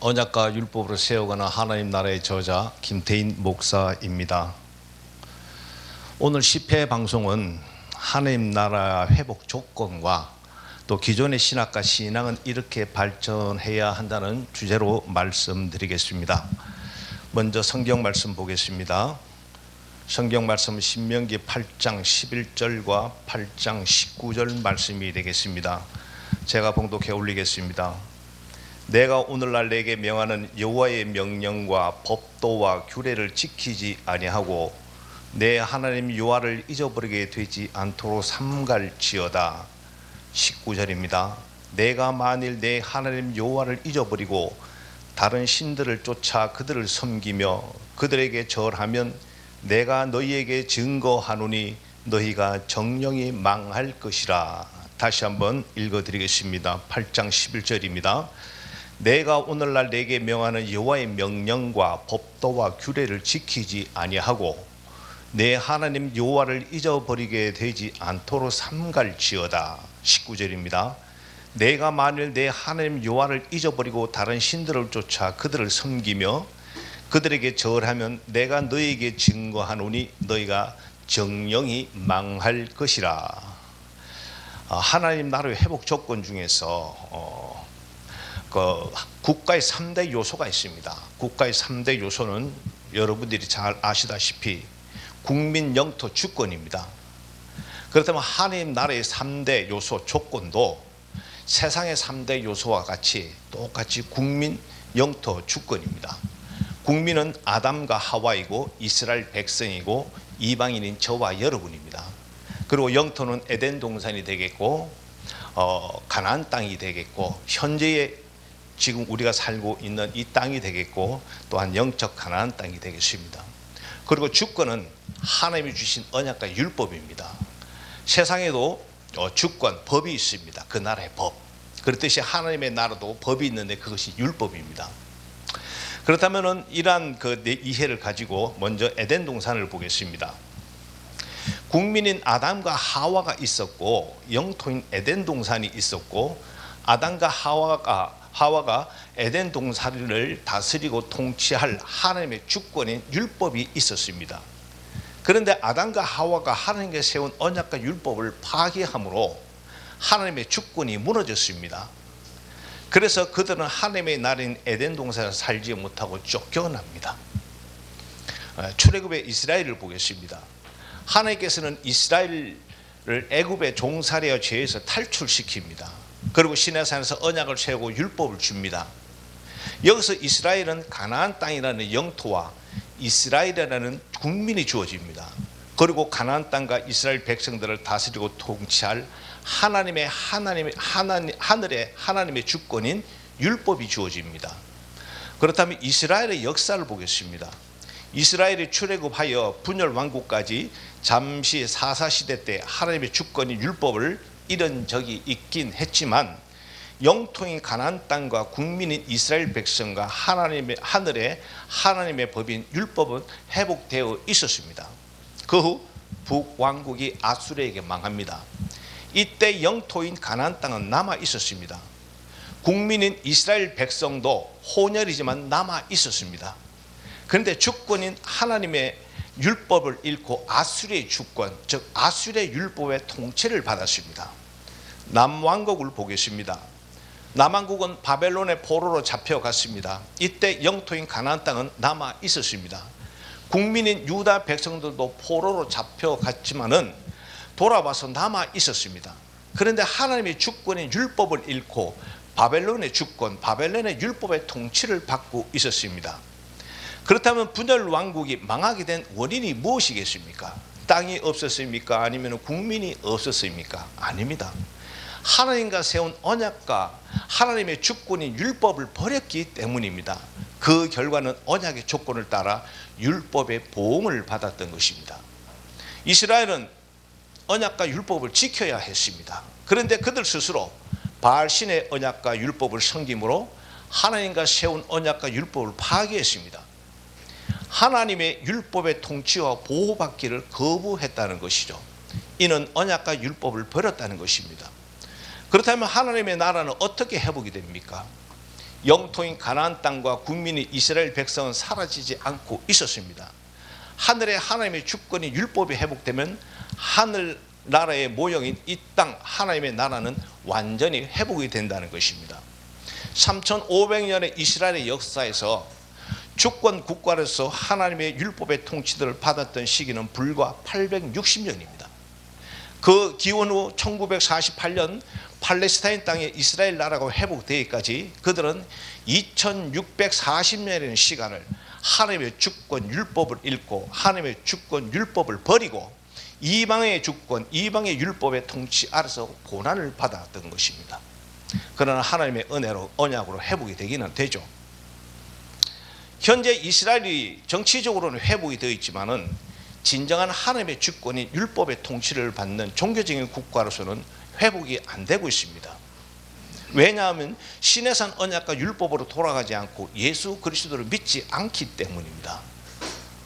언약과 율법으로 세워가는 하나님 나라의 저자 김태인 목사입니다. 오늘 10회 방송은 하나님 나라 회복 조건과 또 기존의 신학과 신앙은 이렇게 발전해야 한다는 주제로 말씀드리겠습니다. 먼저 성경 말씀 보겠습니다. 성경 말씀은 신명기 8장 11절과 8장 19절 말씀이 되겠습니다. 제가 봉독해 올리겠습니다. 내가 오늘날 내게 명하는 여호와의 명령과 법도와 규례를 지키지 아니하고 내 하나님 여호와를 잊어버리게 되지 않도록 삼갈지어다. 19절입니다. 내가 만일 내 하나님 여호와를 잊어버리고 다른 신들을 쫓아 그들을 섬기며 그들에게 절하면 내가 너희에게 증거하노니 너희가 정령이 망할 것이라. 다시 한번 읽어드리겠습니다. 8장 11절입니다. 내가 오늘날 내게 명하는 여호와의 명령과 법도와 규례를 지키지 아니하고 내 하나님 여호와를 잊어버리게 되지 않도록 삼갈지어다. 19절입니다. 내가 만일 내 하나님 여호와를 잊어버리고 다른 신들을 쫓아 그들을 섬기며 그들에게 절하면 내가 너희에게 증거하노니 너희가 정령이 망할 것이라. 하나님 나라의 회복 조건 중에서 국가의 3대 요소가 있습니다. 국가의 3대 요소는 여러분들이 잘 아시다시피 국민, 영토, 주권입니다. 그렇다면 하나님 나라의 3대 요소 조건도 세상의 3대 요소와 같이 똑같이 국민, 영토, 주권입니다. 국민은 아담과 하와이고 이스라엘 백성이고 이방인인 저와 여러분입니다. 그리고 영토는 에덴 동산이 되겠고 가나안 땅이 되겠고 현재의 지금 우리가 살고 있는 이 땅이 되겠고 또한 영적 가나안 땅이 되겠습니다. 그리고 주권은 하나님이 주신 언약과 율법입니다. 세상에도 주권, 법이 있습니다. 그 나라의 법. 그렇듯이 하나님의 나라도 법이 있는데 그것이 율법입니다. 그렇다면 이러한 이해를 가지고 먼저 에덴 동산을 보겠습니다. 국민인 아담과 하와가 있었고 영토인 에덴 동산이 있었고 아담과 하와가 에덴 동산을 다스리고 통치할 하나님의 주권인 율법이 있었습니다. 그런데 아담과 하와가 하나님께 세운 언약과 율법을 파기함으로 하나님의 주권이 무너졌습니다. 그래서 그들은 하나님의 나라인 에덴 동산에서 살지 못하고 쫓겨납니다. 출애굽의 이스라엘을 보겠습니다. 하나님께서는 이스라엘을 애굽의 종살이와 죄에서 탈출시킵니다. 그리고 시내산에서 언약을 세우고 율법을 줍니다. 여기서 이스라엘은 가나안 땅이라는 영토와 이스라엘이라는 국민이 주어집니다. 그리고 가나안 땅과 이스라엘 백성들을 다스리고 통치할 하나님의 하늘의 하나님의 주권인 율법이 주어집니다. 그렇다면 이스라엘의 역사를 보겠습니다. 이스라엘이 출애굽하여 분열 왕국까지 잠시 사사시대 때 하나님의 주권인 율법을 잃은 적이 있긴 했지만 영토인 가나안 땅과 국민인 이스라엘 백성과 하늘의 하나님의 법인 율법은 회복되어 있었습니다. 그 후 북왕국이 아수르에게 망합니다. 이때 영토인 가나안 땅은 남아 있었습니다. 국민인 이스라엘 백성도 혼혈이지만 남아 있었습니다. 그런데 주권인 하나님의 율법을 잃고 아수르의 주권, 즉 아수르의 율법의 통치를 받았습니다. 남왕국을 보겠습니다. 남왕국은 바벨론의 포로로 잡혀갔습니다. 이때 영토인 가나안 땅은 남아 있었습니다. 국민인 유다 백성들도 포로로 잡혀갔지만은 돌아와서 남아 있었습니다. 그런데 하나님의 주권인 율법을 잃고 바벨론의 주권, 바벨론의 율법의 통치를 받고 있었습니다. 그렇다면 분열 왕국이 망하게 된 원인이 무엇이겠습니까? 땅이 없었습니까? 아니면 국민이 없었습니까? 아닙니다. 하나님과 세운 언약과 하나님의 주권인 율법을 버렸기 때문입니다. 그 결과는 언약의 조건을 따라 율법의 보응을 받았던 것입니다. 이스라엘은 언약과 율법을 지켜야 했습니다. 그런데 그들 스스로 바알신의 언약과 율법을 섬김으로 하나님과 세운 언약과 율법을 파괴했습니다. 하나님의 율법의 통치와 보호받기를 거부했다는 것이죠. 이는 언약과 율법을 버렸다는 것입니다. 그렇다면 하나님의 나라는 어떻게 회복이 됩니까? 영토인 가나안 땅과 국민이 이스라엘 백성은 사라지지 않고 있었습니다. 하늘에 하나님의 주권이 율법이 회복되면 하늘 나라의 모형인 이 땅 하나님의 나라는 완전히 회복이 된다는 것입니다. 3500년의 이스라엘의 역사에서 주권 국가로서 하나님의 율법의 통치들을 받았던 시기는 불과 860년입니다. 그 기원 후 1948년 팔레스타인 땅에 이스라엘 나라가 회복되기까지 그들은 2640년이라는 시간을 하나님의 주권 율법을 잃고 하나님의 주권 율법을 버리고 이방의 주권, 이방의 율법의 통치 아래서 고난을 받았던 것입니다. 그러나 하나님의 은혜로 언약으로 회복이 되기는 되죠. 현재 이스라엘이 정치적으로는 회복이 되어 있지만은 진정한 하나님의 주권이 율법의 통치를 받는 종교적인 국가로서는 회복이 안 되고 있습니다. 왜냐하면 시내산 언약과 율법으로 돌아가지 않고 예수 그리스도를 믿지 않기 때문입니다.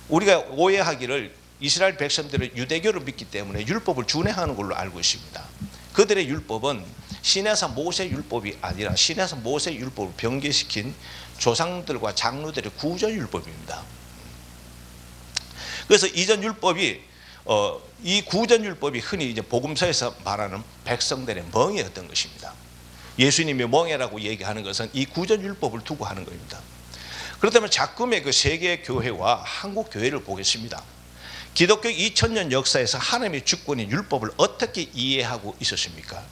우리가 오해하기를 이스라엘 백성들은 유대교를 믿기 때문에 율법을 준행하는 걸로 알고 있습니다. 그들의 율법은 시내산 모세 율법이 아니라 시내산 모세 율법을 변개시킨 조상들과 장로들의 구전 율법입니다. 그래서 이전 율법이 이 구전 율법이 흔히 이제 복음서에서 말하는 백성들의 멍에였던 것입니다. 예수님이 멍에라고 얘기하는 것은 이 구전 율법을 두고 하는 겁니다. 그렇다면 작금의 그 세계 교회와 한국 교회를 보겠습니다. 기독교 2000년 역사에서 하나님의 주권인 율법을 어떻게 이해하고 있었습니까?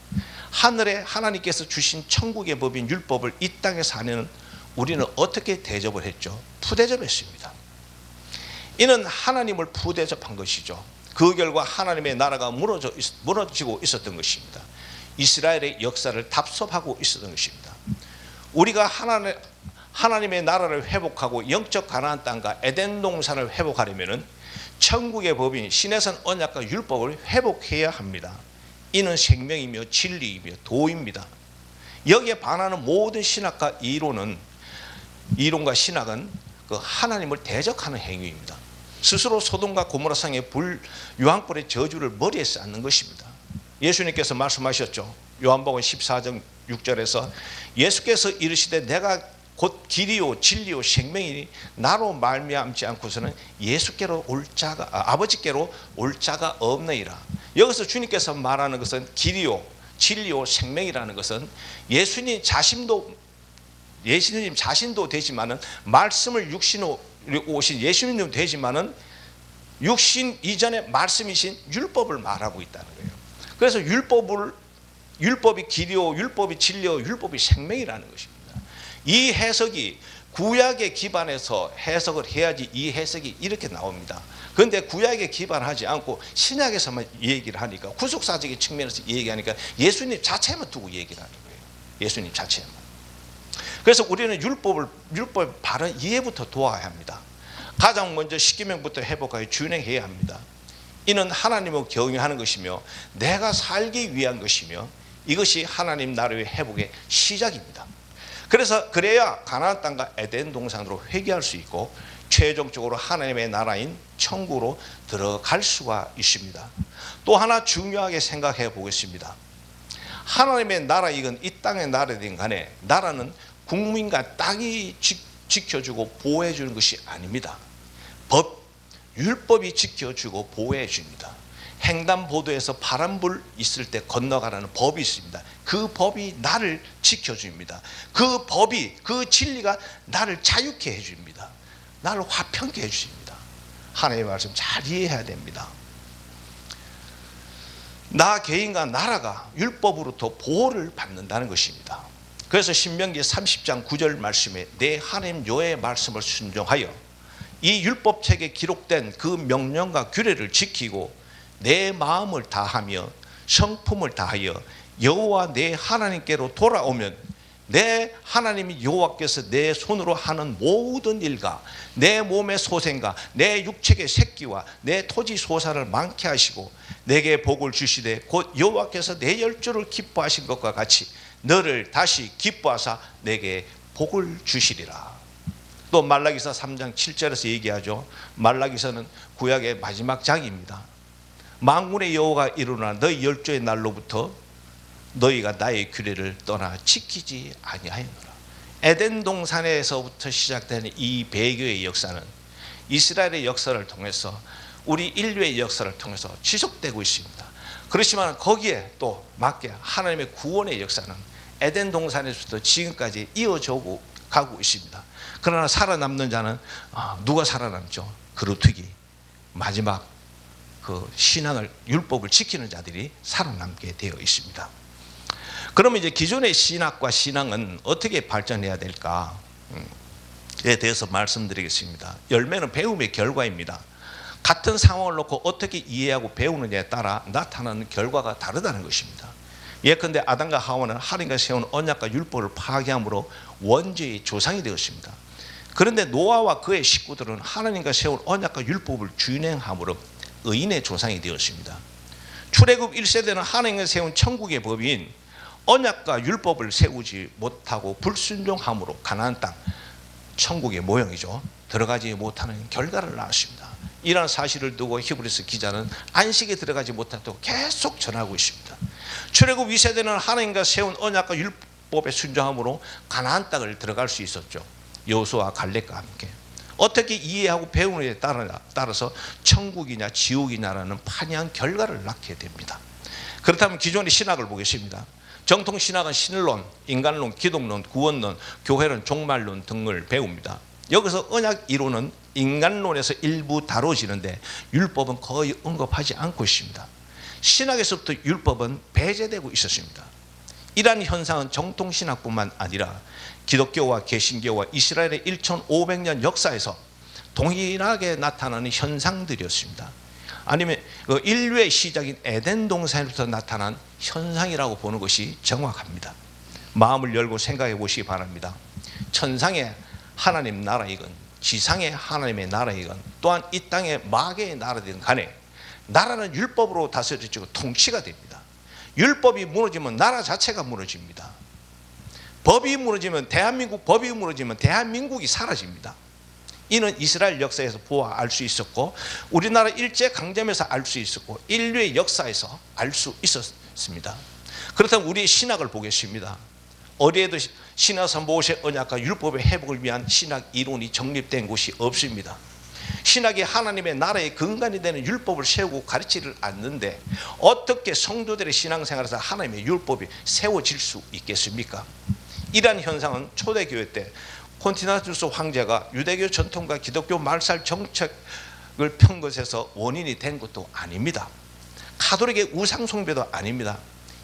하늘에 하나님께서 주신 천국의 법인 율법을 이 땅에 사는 우리는 어떻게 대접을 했죠? 푸대접했습니다. 이는 하나님을 푸대접한 것이죠. 그 결과 하나님의 나라가 무너지고 있었던 것입니다. 이스라엘의 역사를 답습하고 있었던 것입니다. 우리가 하나님의 나라를 회복하고 영적 가나안 땅과 에덴 동산을 회복하려면 천국의 법인 시내산 언약과 율법을 회복해야 합니다. 이는 생명이며 진리이며 도입니다. 여기에 반하는 모든 신학과 이론과 신학은 그 하나님을 대적하는 행위입니다. 스스로 소돔과 고모라상의 유황불의 저주를 머리에 쌓는 것입니다. 예수님께서 말씀하셨죠. 요한복음 14장 6절에서 예수께서 이르시되 내가 곧 길이요 진리요 생명이니 나로 말미암지 않고서는 아버지께로 올 자가 없느니라. 여기서 주님께서 말하는 것은 길이요 진리요 생명이라는 것은 예수님 자신도 되지만은 말씀을 육신으로 오신 예수님도 되지만은 육신 이전의 말씀이신 율법을 말하고 있다는 거예요. 그래서 율법이 길이요 율법이 진리요 율법이 생명이라는 것입니다. 이 해석이 구약에 기반해서 해석을 해야지 이 해석이 이렇게 나옵니다. 그런데 구약에 기반하지 않고 신약에서만 얘기를 하니까 구속사적인 측면에서 얘기하니까 예수님 자체만 두고 얘기를 하는 거예요. 예수님 자체만. 그래서 우리는 율법의 바른 이해부터 도와야 합니다. 가장 먼저 십계명부터 회복하여 준행해야 합니다. 이는 하나님을 경외하는 것이며 내가 살기 위한 것이며 이것이 하나님 나라의 회복의 시작입니다. 그래야 가나안 땅과 에덴 동산으로 회귀할 수 있고 최종적으로 하나님의 나라인 천국으로 들어갈 수가 있습니다. 또 하나 중요하게 생각해 보겠습니다. 하나님의 나라이건 이 땅의 나라든 간에 나라는 국민과 땅이 지켜주고 보호해 주는 것이 아닙니다. 율법이 지켜주고 보호해 줍니다. 횡단보도에서 파란불 있을 때 건너가라는 법이 있습니다. 그 법이 나를 지켜줍니다. 그 진리가 나를 자유케 해줍니다. 나를 화평케 해주십니다. 하나님의 말씀 잘 이해해야 됩니다. 나 개인과 나라가 율법으로부터 보호를 받는다는 것입니다. 그래서 신명기 30장 9절 말씀에 내 하나님 여호와의 말씀을 순종하여 이 율법책에 기록된 그 명령과 규례를 지키고 내 마음을 다하며 성품을 다하여 여호와 내 하나님께로 돌아오면 내 하나님 여호와께서 내 손으로 하는 모든 일과 내 몸의 소생과 내 육체의 새끼와 내 토지 소산을 많게 하시고 내게 복을 주시되 곧 여호와께서 내 열조를 기뻐하신 것과 같이 너를 다시 기뻐하사 내게 복을 주시리라. 또 말라기서 3장 7절에서 얘기하죠. 말라기서는 구약의 마지막 장입니다. 만군의 여호와가 이르노라 너희 열조의 날로부터 너희가 나의 규례를 떠나 지키지 아니하였노라. 에덴 동산에서부터 시작되는 이 배교의 역사는 이스라엘의 역사를 통해서 우리 인류의 역사를 통해서 지속되고 있습니다. 그렇지만 거기에 또 맞게 하나님의 구원의 역사는 에덴 동산에서부터 지금까지 이어져 가고 있습니다. 그러나 살아남는 자는 누가 살아남죠? 그루트기 마지막 그 신앙을 율법을 지키는 자들이 살아남게 되어 있습니다. 그러면 이제 기존의 신학과 신앙은 어떻게 발전해야 될까에 대해서 말씀드리겠습니다. 열매는 배움의 결과입니다. 같은 상황을 놓고 어떻게 이해하고 배우느냐에 따라 나타나는 결과가 다르다는 것입니다. 예컨대 아담과 하와는 하나님과 세운 언약과 율법을 파괴함으로 원죄의 조상이 되었습니다. 그런데 노아와 그의 식구들은 하나님과 세운 언약과 율법을 준행함으로 의인의 조상이 되었습니다. 출애굽 1세대는 하나님과 세운 천국의 법인 언약과 율법을 세우지 못하고 불순종함으로 가나안 땅, 천국의 모형이죠, 들어가지 못하는 결과를 낳았습니다. 이러한 사실을 두고 히브리서 기자는 안식에 들어가지 못했다고 계속 전하고 있습니다. 출애굽 2세대는 하나님과 세운 언약과 율법에 순종함으로 가나안 땅을 들어갈 수 있었죠. 여호수아와 갈렙과 함께. 어떻게 이해하고 배우느냐에 따라서 천국이냐 지옥이냐라는 판이한 결과를 낳게 됩니다. 그렇다면 기존의 신학을 보겠습니다. 정통 신학은 신론, 인간론, 기독론, 구원론, 교회론, 종말론 등을 배웁니다. 여기서 언약 이론은 인간론에서 일부 다뤄지는데 율법은 거의 언급하지 않고 있습니다. 신학에서부터 율법은 배제되고 있었습니다. 이러한 현상은 정통 신학뿐만 아니라 기독교와 개신교와 이스라엘의 1500년 역사에서 동일하게 나타나는 현상들이었습니다. 아니면 인류의 시작인 에덴 동산에부터 나타난 현상이라고 보는 것이 정확합니다. 마음을 열고 생각해 보시기 바랍니다. 천상의 하나님 나라이건 지상의 하나님의 나라이건 또한 이 땅의 마귀의 나라든 간에 나라는 율법으로 다스려지고 통치가 됩니다. 율법이 무너지면 나라 자체가 무너집니다. 법이 무너지면 대한민국 법이 무너지면 대한민국이 사라집니다. 이는 이스라엘 역사에서 보아 알 수 있었고 우리나라 일제강점에서 알 수 있었고 인류의 역사에서 알 수 있었습니다. 그렇다면 우리의 신학을 보겠습니다. 어디에도 신화서 모세 언약과 율법의 회복을 위한 신학 이론이 정립된 곳이 없습니다. 신학이 하나님의 나라의 근간이 되는 율법을 세우고 가르치를 않는데 어떻게 성도들의 신앙생활에서 하나님의 율법이 세워질 수 있겠습니까? 이러한 현상은 초대교회 때 콘티나투스 황제가 유대교 전통과 기독교 말살 정책을 편 것에서 원인이 된 것도 아닙니다. 가톨릭의 우상 숭배도 아닙니다.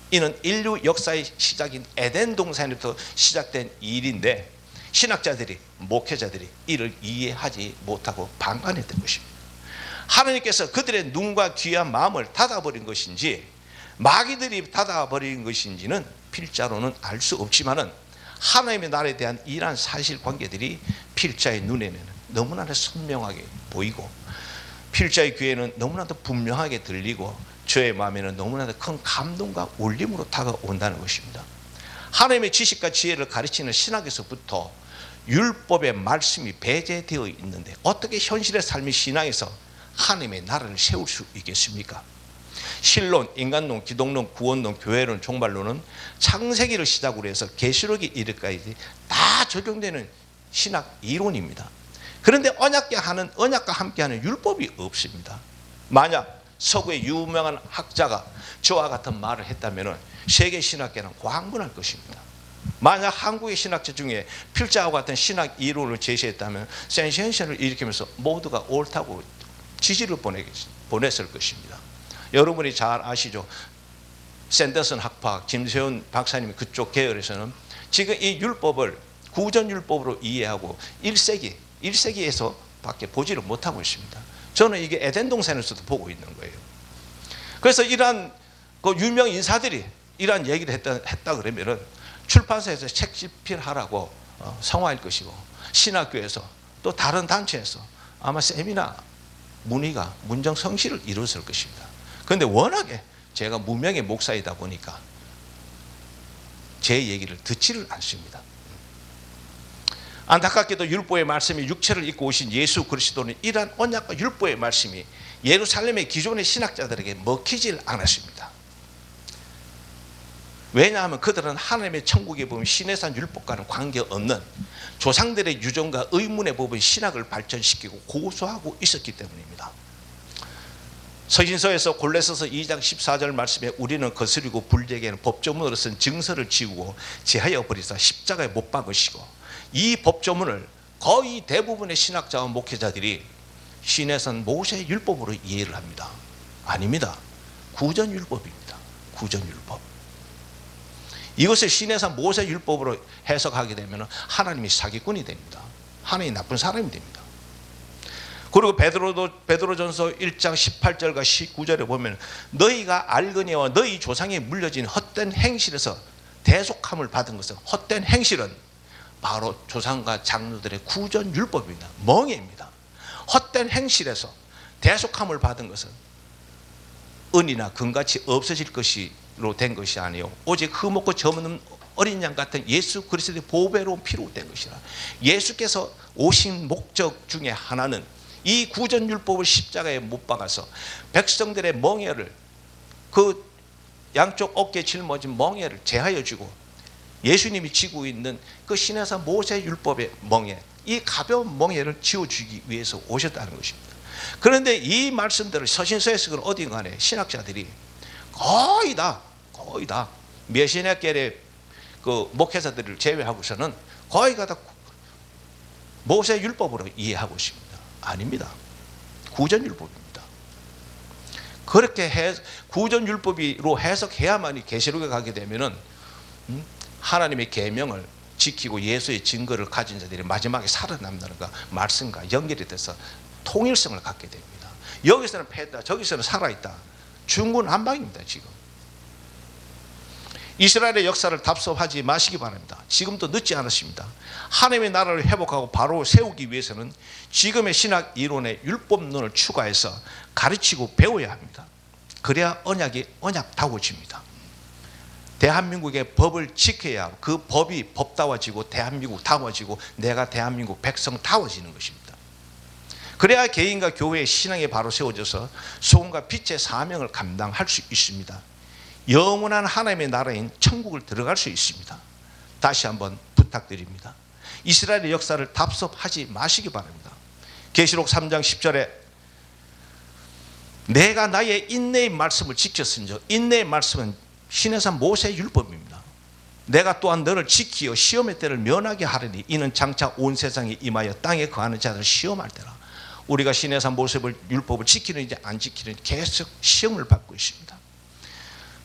이는 인류 역사의 시작인 에덴 동산부터 시작된 일인데 신학자들이, 목회자들이 이를 이해하지 못하고 방관했던 것입니다. 하나님께서 그들의 눈과 귀와 마음을 닫아버린 것인지 마귀들이 닫아버린 것인지는 필자로는 알 수 없지만은 하나님의 나라에 대한 이러한 사실관계들이 필자의 눈에는 너무나도 선명하게 보이고 필자의 귀에는 너무나도 분명하게 들리고 저의 마음에는 너무나도 큰 감동과 울림으로 다가온다는 것입니다. 하나님의 지식과 지혜를 가르치는 신학에서부터 율법의 말씀이 배제되어 있는데 어떻게 현실의 삶의 신앙에서 하나님의 나라를 세울 수 있겠습니까? 신론, 인간론, 기독론, 구원론, 교회론, 종말론은 창세기를 시작으로 해서 계시록에 이르기까지 다 적용되는 신학 이론입니다. 그런데 언약과 함께하는 율법이 없습니다. 만약 서구의 유명한 학자가 저와 같은 말을 했다면 세계 신학계는 광분할 것입니다. 만약 한국의 신학자 중에 필자와 같은 신학 이론을 제시했다면 센세이션을 일으키면서 모두가 옳다고 지지를 보냈을 것입니다. 여러분이 잘 아시죠? 샌더슨 학파, 김세훈 박사님 그쪽 계열에서는 지금 이 율법을 구전율법으로 이해하고 1세기에서 밖에 보지를 못하고 있습니다. 저는 이게 에덴 동산에서도 보고 있는 거예요. 그래서 이러한 그 유명 인사들이 이러한 얘기를 했다 그러면은 출판사에서 책 집필하라고 성화할 것이고 신학교에서 또 다른 단체에서 아마 세미나 문의가 문정 성시를 이루었을 것입니다. 그런데 워낙에 제가 무명의 목사이다 보니까 제 얘기를 듣지를 않습니다. 안타깝게도 율법의 말씀이 육체를 입고 오신 예수 그리스도는 이러한 언약과 율법의 말씀이 예루살렘의 기존의 신학자들에게 먹히질 않았습니다. 왜냐하면 그들은 하나님의 천국에 보면 시내산 율법과는 관계없는 조상들의 유전과 의문의 법은 신학을 발전시키고 고수하고 있었기 때문입니다. 서신서에서 골로새서 2장 14절 말씀에 우리는 거스리고 불되게 법조문으로 쓴 증서를 지우고 제하여 버리사 십자가에 못 박으시고, 이 법조문을 거의 대부분의 신학자와 목회자들이 시내산 모세 율법으로 이해를 합니다. 아닙니다. 구전율법입니다. 구전율법. 이것을 시내산 모세 율법으로 해석하게 되면 하나님이 사기꾼이 됩니다. 하나님이 나쁜 사람이 됩니다. 그리고 베드로전서 1장 18절과 19절에 보면 너희가 알거니와 너희 조상에 물려진 헛된 행실에서 대속함을 받은 것은, 헛된 행실은 바로 조상과 장로들의 구전율법입니다. 멍해입니다. 헛된 행실에서 대속함을 받은 것은 은이나 금같이 없어질 것으로 된 것이 아니요 오직 흠없고 점없는 어린 양 같은 예수 그리스도의 보배로운 피로 된 것이라. 예수께서 오신 목적 중에 하나는 이 구전율법을 십자가에 못 박아서 백성들의 멍에를, 그 양쪽 어깨에 짊어진 멍에를 제하여 주고, 예수님이 지고 있는 그 시내산 모세 율법의 멍에, 이 가벼운 멍에를 지워주기 위해서 오셨다는 것입니다. 그런데 이 말씀들을 서신서에서 어딘가에 신학자들이 거의 다 메시아계의 그 목회자들을 제외하고서는 거의 다 모세 율법으로 이해하고 있습니다. 아닙니다. 구전율법입니다. 그렇게 구전율법으로 해석해야만이 계시록에 가게 되면은 하나님의 계명을 지키고 예수의 증거를 가진 자들이 마지막에 살아남는 것, 말씀과 연결이 돼서 통일성을 갖게 됩니다. 여기서는 패다, 저기서는 살아있다. 중구난방입니다. 지금 이스라엘의 역사를 답습하지 마시기 바랍니다. 지금도 늦지 않았습니다. 하나님의 나라를 회복하고 바로 세우기 위해서는 지금의 신학 이론의 율법론을 추가해서 가르치고 배워야 합니다. 그래야 언약이 언약다워집니다. 대한민국의 법을 지켜야 그 법이 법다워지고 대한민국 다워지고 내가 대한민국 백성다워지는 것입니다. 그래야 개인과 교회의 신앙이 바로 세워져서 소금과 빛의 사명을 감당할 수 있습니다. 영원한 하나님의 나라인 천국을 들어갈 수 있습니다. 다시 한번 부탁드립니다. 이스라엘의 역사를 답습하지 마시기 바랍니다. 계시록 3장 10절에 내가 나의 인내의 말씀을 지켰은즉, 인내의 말씀은 시내산 모세 율법입니다. 내가 또한 너를 지키어 시험의 때를 면하게 하리니 이는 장차 온 세상에 임하여 땅에 거하는 자들을 시험할 때라. 우리가 시내산 모세 율법을 지키는지 안 지키는지 계속 시험을 받고 있습니다.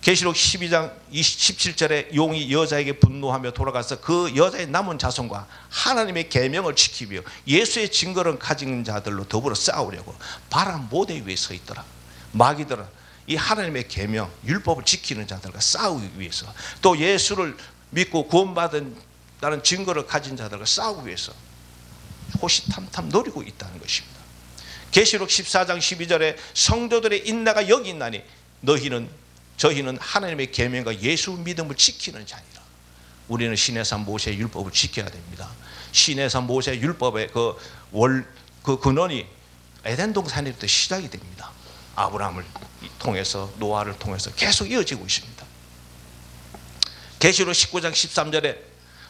계시록 12장 17절에 용이 여자에게 분노하며 돌아가서 그 여자의 남은 자손과 하나님의 계명을 지키기 위해 예수의 증거를 가진 자들로 더불어 싸우려고 바람 모대 위에 서 있더라. 마귀들은 이 하나님의 계명 율법을 지키는 자들과 싸우기 위해서, 또 예수를 믿고 구원받은다는 증거를 가진 자들과 싸우기 위해서 호시탐탐 노리고 있다는 것입니다. 계시록 14장 12절에 성도들의 인내가 여기 있나니 저희는 하나님의 계명과 예수 믿음을 지키는 자니라. 우리는 시내산 모세 율법을 지켜야 됩니다. 시내산 모세 율법의 그 근원이 에덴 동산에부터 시작이 됩니다. 아브라함을 통해서 노아를 통해서 계속 이어지고 있습니다. 계시록 19장 13절에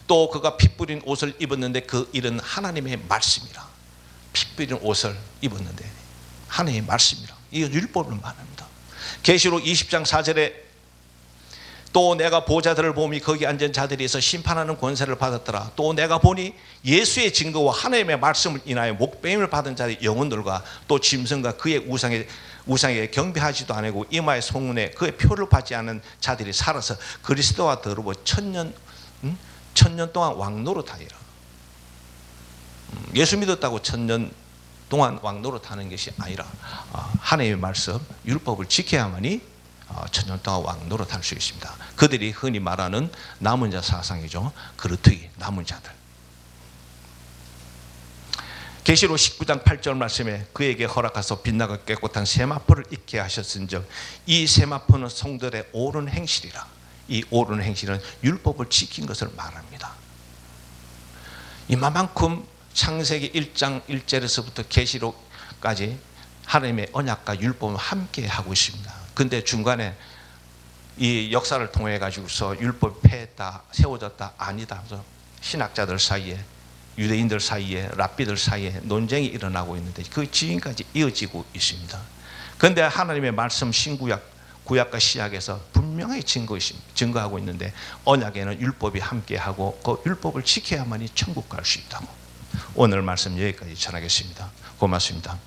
또 그가 피 뿌린 옷을 입었는데 그 일은 하나님의 말씀이라. 피 뿌린 옷을 입었는데 하나님의 말씀이라. 이건 율법을 말합니다. 계시록 20장 4절에 또 내가 보좌들을 보니 거기 앉은 자들에서 심판하는 권세를 받았더라. 또 내가 보니 예수의 증거와 하나님의 말씀을 인하여 목배임을 받은 자의 영혼들과 또 짐승과 그의 우상에 경배하지도 않고 이마의 송은에 그의 표를 받지 않은 자들이 살아서 그리스도와 더불어 천년 동안 왕노릇하리라. 예수 믿었다고 천년 동안 왕노릇하는 것이 아니라 하나님의 말씀 율법을 지켜야만이 천년 동안 왕노릇할 수 있습니다. 그들이 흔히 말하는 남은 자 사상이죠. 그렇듯이 남은 자들. 계시록 19장 8절 말씀에 그에게 허락하서 빛나고 깨끗한 세마포를 입게 하셨은즉 이 세마포는 성들의 옳은 행실이라. 이 옳은 행실은 율법을 지킨 것을 말합니다. 이만큼 창세기 1장 1절에서부터 계시록까지 하나님의 언약과 율법을 함께 하고 있습니다. 근데 중간에 이 역사를 통해 가지고서 율법이 폐했다, 세워졌다, 아니다. 그래서 신학자들 사이에, 유대인들 사이에, 랍비들 사이에 논쟁이 일어나고 있는데 그 지금까지 이어지고 있습니다. 그런데 하나님의 말씀 신구약, 구약과 시약에서 분명히 증거하고 있는데 언약에는 율법이 함께하고 그 율법을 지켜야만이 천국 갈 수 있다고. 오늘 말씀 여기까지 전하겠습니다. 고맙습니다.